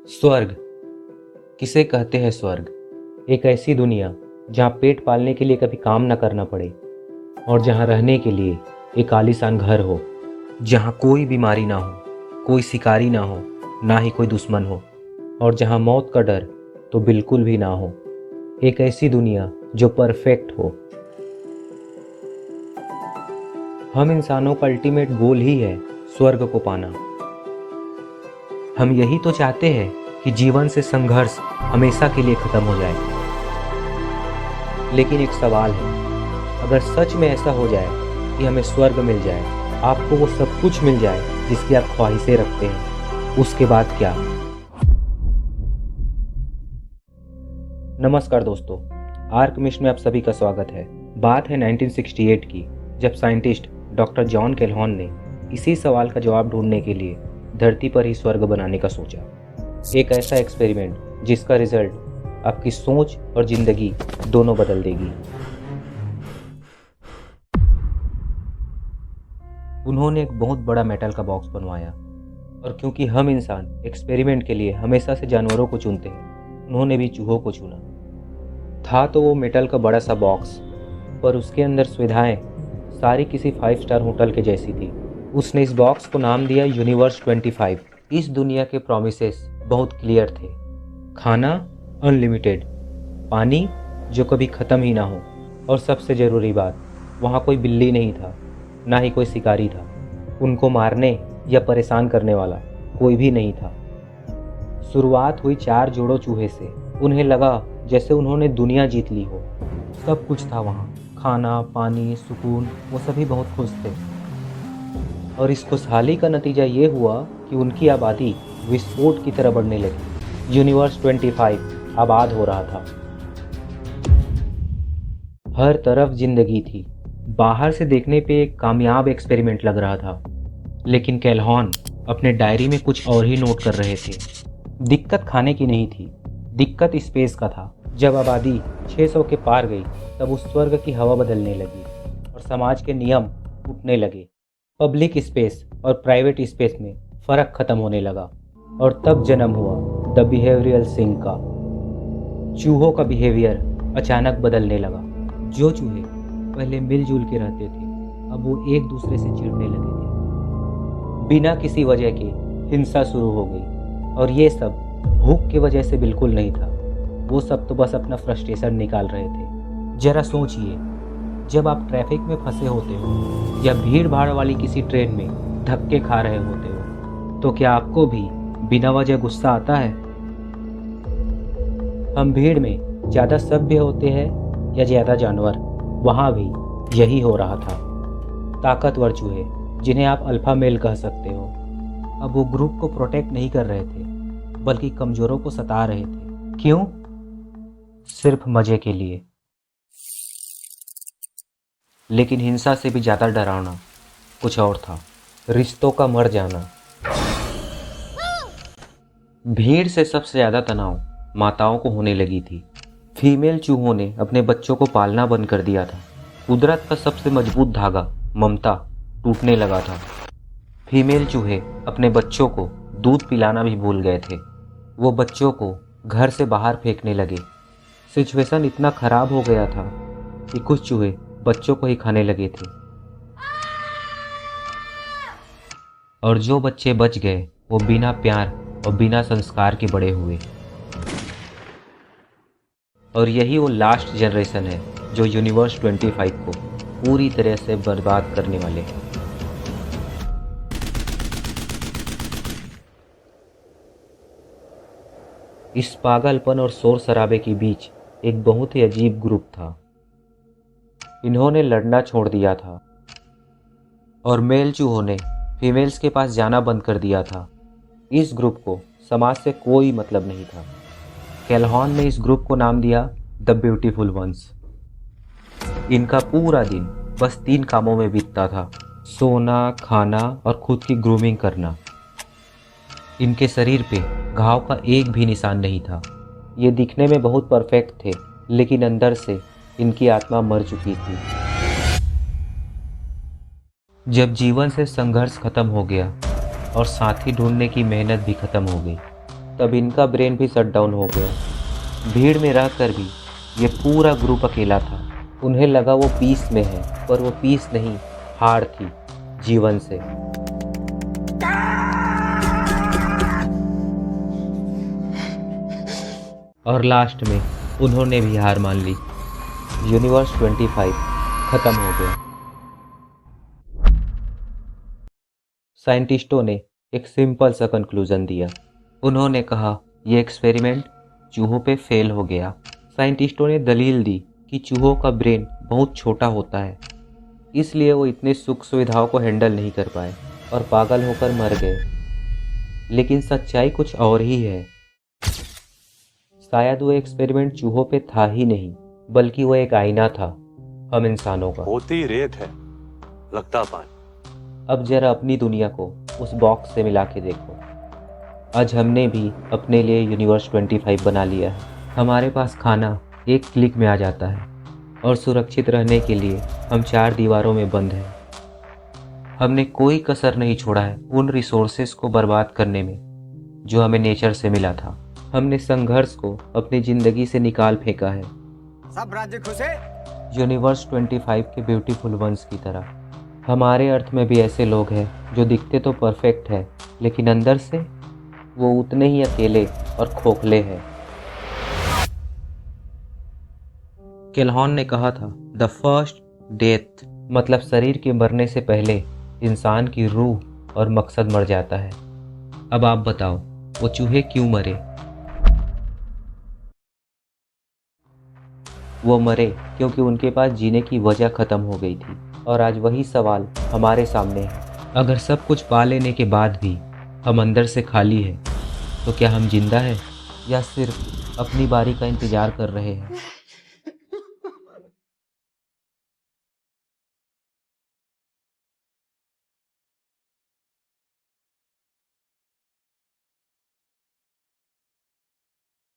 स्वर्ग किसे कहते हैं स्वर्ग? एक ऐसी दुनिया जहाँ पेट पालने के लिए कभी काम न करना पड़े और जहाँ रहने के लिए एक आलीशान घर हो, जहाँ कोई बीमारी ना हो, कोई शिकारी ना हो, ना ही कोई दुश्मन हो, और जहाँ मौत का डर तो बिल्कुल भी ना हो। एक ऐसी दुनिया जो परफेक्ट हो। हम इंसानों का अल्टीमेट गोल ही है स्वर्ग को पाना। हम यही तो चाहते हैं कि जीवन से संघर्ष हमेशा के लिए खत्म हो जाए। लेकिन एक सवाल है, अगर सच में ऐसा हो जाए कि हमें स्वर्ग मिल जाए, आपको वो सब कुछ मिल जाए जिसकी आप ख्वाहिशें रखते हैं, उसके बाद क्या? नमस्कार दोस्तों, आर्क मिशन में आप सभी का स्वागत है। बात है 1968 की, जब साइंटिस्ट डॉक्टर जॉन केल्हॉन ने इसी सवाल का जवाब ढूंढने के लिए धरती पर ही स्वर्ग बनाने का सोचा। एक ऐसा एक्सपेरिमेंट जिसका रिजल्ट आपकी सोच और जिंदगी दोनों बदल देगी। उन्होंने एक बहुत बड़ा मेटल का बॉक्स बनवाया, और क्योंकि हम इंसान एक्सपेरिमेंट के लिए हमेशा से जानवरों को चुनते हैं, उन्होंने भी चूहों को चुना। था तो वो मेटल का बड़ा सा बॉक्स, पर उसके अंदर सुविधाएं सारी किसी 5 स्टार होटल के जैसी थी। उसने इस बॉक्स को नाम दिया यूनिवर्स 25। इस दुनिया के प्रोमिसेस बहुत क्लियर थे। खाना अनलिमिटेड, पानी जो कभी ख़त्म ही ना हो, और सबसे ज़रूरी बात, वहाँ कोई बिल्ली नहीं था, ना ही कोई शिकारी था। उनको मारने या परेशान करने वाला कोई भी नहीं था। शुरुआत हुई 4 जोड़ों चूहे से। उन्हें लगा जैसे उन्होंने दुनिया जीत ली हो। सब कुछ था वहाँ, खाना, पानी, सुकून। वो सभी बहुत खुश थे। और इस खुशहाली का नतीजा ये हुआ कि उनकी आबादी विस्फोट की तरह बढ़ने लगी। यूनिवर्स 25 आबाद हो रहा था। हर तरफ जिंदगी थी। बाहर से देखने पे एक कामयाब एक्सपेरिमेंट लग रहा था, लेकिन केल्हॉन अपने डायरी में कुछ और ही नोट कर रहे थे। दिक्कत खाने की नहीं थी, दिक्कत स्पेस का था। जब आबादी 600 के पार गई, तब उस स्वर्ग की हवा बदलने लगी और समाज के नियम टूटने लगे। पब्लिक स्पेस और प्राइवेट स्पेस में फ़र्क ख़त्म होने लगा, और तब जन्म हुआ द बिहेवियरल सिंक का। चूहों का बिहेवियर अचानक बदलने लगा। जो चूहे पहले मिलजुल के रहते थे, अब वो एक दूसरे से चिढ़ने लगे थे। बिना किसी वजह के हिंसा शुरू हो गई, और ये सब भूख की वजह से बिल्कुल नहीं था। वो सब तो बस अपना फ्रस्ट्रेशन निकाल रहे थे। जरा सोचिए, जब आप ट्रैफिक में फंसे होते हो या भीड़ भाड़ वाली किसी ट्रेन में धक्के खा रहे होते हो, तो क्या आपको भी बिना वजह गुस्सा आता है? हम भीड़ में ज़्यादा सभ्य होते हैं या ज़्यादा जानवर? वहाँ भी यही हो रहा था। ताकतवर चूहे, जिन्हें आप अल्फा मेल कह सकते हो, अब वो ग्रुप को प्रोटेक्ट नहीं कर रहे थे, बल्कि कमजोरों को सता रहे थे। क्यों? सिर्फ मजे के लिए। लेकिन हिंसा से भी ज़्यादा डरावना कुछ और था, रिश्तों का मर जाना। भीड़ से सबसे ज़्यादा तनाव माताओं को होने लगी थी। फीमेल चूहों ने अपने बच्चों को पालना बंद कर दिया था। कुदरत का सबसे मजबूत धागा, ममता, टूटने लगा था। फीमेल चूहे अपने बच्चों को दूध पिलाना भी भूल गए थे। वो बच्चों को घर से बाहर फेंकने लगे। सिचुएशन इतना ख़राब हो गया था कि कुछ चूहे बच्चों को ही खाने लगे थे, और जो बच्चे बच गए वो बिना प्यार और बिना संस्कार के बड़े हुए। और यही वो लास्ट जनरेशन है जो यूनिवर्स 25 को पूरी तरह से बर्बाद करने वाले हैं। इस पागलपन और शोर शराबे के बीच एक बहुत ही अजीब ग्रुप था। इन्होंने लड़ना छोड़ दिया था, और मेल चूहों ने फीमेल्स के पास जाना बंद कर दिया था। इस ग्रुप को समाज से कोई मतलब नहीं था। केल्हॉन ने इस ग्रुप को नाम दिया द ब्यूटीफुल वंस। इनका पूरा दिन बस 3 कामों में बीतता था: सोना, खाना और खुद की ग्रूमिंग करना। इनके शरीर पे घाव का एक भी निशान नहीं था। ये दिखने में बहुत परफेक्ट थे, लेकिन अंदर से इनकी आत्मा मर चुकी थी। जब जीवन से संघर्ष खत्म हो गया और साथी ढूंढने की मेहनत भी खत्म हो गई, तब इनका ब्रेन भी शट डाउन हो गया। भीड़ में रहकर भी ये पूरा ग्रुप अकेला था। उन्हें लगा वो पीस में है, पर वो पीस नहीं, हार थी जीवन से। और लास्ट में उन्होंने भी हार मान ली। यूनिवर्स 25 खत्म हो गया। साइंटिस्टों ने एक सिंपल सा कंक्लूजन दिया। उन्होंने कहा यह एक्सपेरिमेंट चूहों पे फेल हो गया। साइंटिस्टों ने दलील दी कि चूहों का ब्रेन बहुत छोटा होता है, इसलिए वो इतने सुख सुविधाओं को हैंडल नहीं कर पाए और पागल होकर मर गए। लेकिन सच्चाई कुछ और ही है। शायद वो एक्सपेरिमेंट चूहों पे था ही नहीं, बल्कि वो एक आईना था हम इंसानों का। होती रेत है, लगता पानी। अब जरा अपनी दुनिया को उस बॉक्स से मिला के देखो। आज हमने भी अपने लिए यूनिवर्स 25 बना लिया है। हमारे पास खाना एक क्लिक में आ जाता है और सुरक्षित रहने के लिए हम 4 दीवारों में बंद हैं। हमने कोई कसर नहीं छोड़ा है उन रिसोर्सेस को बर्बाद करने में जो हमें नेचर से मिला था। हमने संघर्ष को अपनी जिंदगी से निकाल फेंका है। सब राज्य खुशे। यूनिवर्स 25 के ब्यूटीफुल वंस की तरह हमारे अर्थ में भी ऐसे लोग हैं जो दिखते तो परफेक्ट है, लेकिन अंदर से वो उतने ही अकेले और खोखले हैं। केल्हॉन ने कहा था द फर्स्ट डेथ, मतलब शरीर के मरने से पहले इंसान की रूह और मकसद मर जाता है। अब आप बताओ वो चूहे क्यों मरे? वो मरे क्योंकि उनके पास जीने की वजह खत्म हो गई थी। और आज वही सवाल हमारे सामने है। अगर सब कुछ पा लेने के बाद भी हम अंदर से खाली हैं, तो क्या हम जिंदा हैं या सिर्फ अपनी बारी का इंतजार कर रहे हैं?